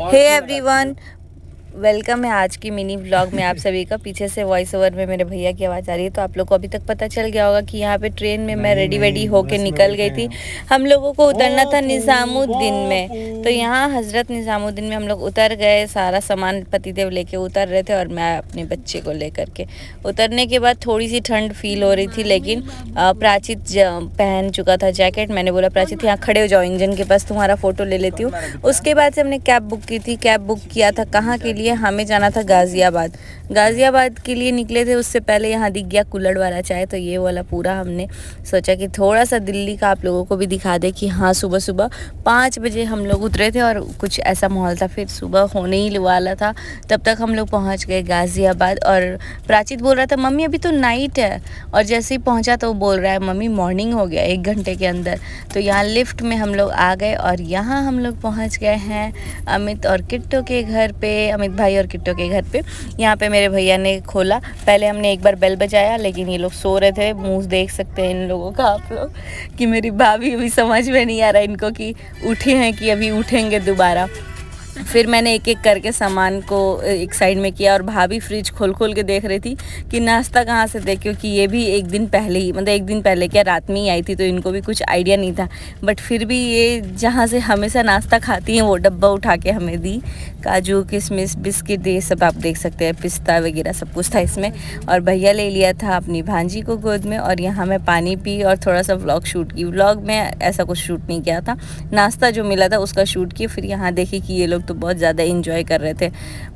Hey everyone, welcome है आज की मिनी व्लॉग में आप सभी का। पीछे से वॉइस ओवर में मेरे भैया की आवाज़ आ रही है, तो आप लोग को अभी तक पता चल गया होगा कि यहाँ पे ट्रेन में मैं रेडी वेडी होके निकल गई थी। हम लोगों को उतरना था निज़ामुद्दीन में, तो यहाँ हज़रत निज़ामुद्दीन में हम लोग उतर गए। सारा सामान पतिदेव लेके उतर रहे थे और मैं अपने बच्चे को लेकर के। उतरने के बाद थोड़ी सी ठंड फील हो रही थी, लेकिन प्राचित पहन चुका था जैकेट। मैंने बोला प्राचित यहाँ खड़े हो जाओ इंजन के पास, तुम्हारा फ़ोटो ले लेती हूँ। उसके बाद से हमने कैब बुक की थी। कैब बुक किया था कहाँ के लिए? हमें जाना था गाज़ियाबाद। गाज़ियाबाद के लिए निकले थे। उससे पहले यहाँ दिख गया कुल्हड़ वाला चाय, तो ये वाला पूरा हमने सोचा कि थोड़ा सा दिल्ली का आप लोगों को भी दिखा दे कि हाँ, सुबह सुबह 5 बजे हम लोग उतरे थे और कुछ ऐसा माहौल था। फिर सुबह होने ही वाला था, तब तक हम लोग पहुँच गए गाज़ियाबाद। और प्राचित बोल रहा था मम्मी अभी तो नाइट है, और जैसे ही पहुँचा तो वो बोल रहा है मम्मी मॉर्निंग हो गया 1 घंटे के अंदर। तो यहाँ लिफ्ट में हम लोग आ गए और यहाँ हम लोग पहुँच गए हैं अमित और किट्टो के घर पे, अमित भाई और किट्टो के घर पे। यहाँ पे मेरे भैया ने खोला। पहले हमने एक बार बेल बजाया, लेकिन ये लोग सो रहे थे। मुंह देख सकते हैं इन लोगों का आप लोग कि मेरी भाभी अभी समझ में नहीं आ रहा इनको कि उठे हैं कि अभी उठेंगे दोबारा। फिर मैंने एक एक करके सामान को एक साइड में किया, और भाभी फ्रिज खोल खोल के देख रही थी कि नाश्ता कहाँ से दे, क्योंकि ये भी एक दिन पहले ही, मतलब एक दिन पहले क्या, रात में ही आई थी, तो इनको भी कुछ आइडिया नहीं था। बट फिर भी ये जहाँ से हमेशा नाश्ता खाती हैं वो डब्बा उठा के हमें दी। काजू किशमिश बिस्किट ये सब आप देख सकते हैं, पिस्ता वगैरह सब कुछ था इसमें। और भैया ले लिया था अपनी भांजी को गोद में, और यहाँ मैं पानी पी और थोड़ा सा व्लॉग शूट की। व्लॉग में ऐसा कुछ शूट नहीं किया था, नाश्ता जो मिला था उसका शूट किया। फिर यहाँ देखी कि ये लोग तो बहुत ज़्यादा एंजॉय कर रहे थे,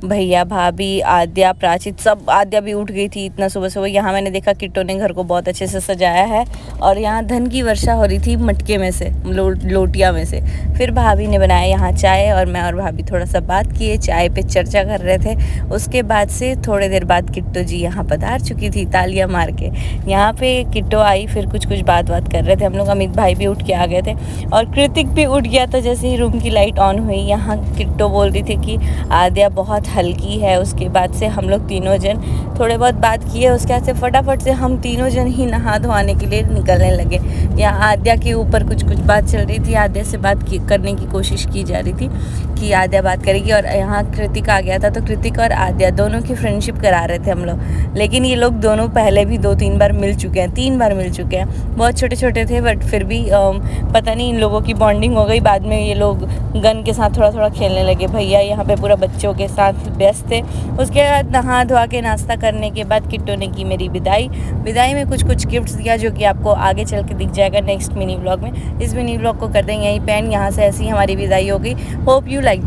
भैया भाभी आद्या प्राचित सब। आद्या भी उठ गई थी इतना सुबह सुबह। यहाँ मैंने देखा किट्टो ने घर को बहुत अच्छे से सजाया है, और यहाँ धन की वर्षा हो रही थी मटके में से, लोटिया में से। फिर भाभी ने बनाया यहाँ चाय, और मैं और भाभी थोड़ा सा बात किए, चाय पे चर्चा कर रहे थे। उसके बाद से थोड़ी देर बाद किट्टो जी यहाँ पधार चुकी थी तालियां मार के। यहाँ पे किट्टो आई, फिर कुछ बात कर रहे थे हम लोग। अमित भाई भी उठ के आ गए थे, और कृतिक भी उठ गया था जैसे ही रूम की लाइट ऑन हुई। यहाँ किट्टो बोल रही थी कि आद्या बहुत हल्की है। उसके बाद से हम लोग तीनों जन थोड़े बहुत बात किए। उसके बाद से फटाफट से हम तीनों जन ही नहा धोने के लिए निकलने लगे। यहाँ आद्या के ऊपर कुछ बात चल रही थी, आद्या से बात करने की कोशिश की जा रही थी कि आद्या बात करेगी। और यहाँ कृतिक आ गया था, तो कृतिक और आद्या दोनों की फ्रेंडशिप करा रहे थे हम लोग। लेकिन ये लोग दोनों पहले भी 2-3 बार मिल चुके हैं, 3 बार मिल चुके हैं। बहुत छोटे छोटे थे, बट फिर भी पता नहीं इन लोगों की बॉन्डिंग हो गई। बाद में ये लोग गन के साथ थोड़ा थोड़ा खेलने लगे। भैया यहाँ पे पूरा बच्चों के साथ व्यस्त थे। उसके बाद नहा धोआ के नाश्ता करने के बाद किट्टो ने की मेरी विदाई में कुछ गिफ्ट्स दिया, जो कि आपको आगे चल के दिख जाएगा नेक्स्ट मिनी व्लॉग में। इस मिनी व्लॉग को कर देंगे यहीं पे एंड। यहाँ से ऐसी हमारी विदाई होगी। Hope you like.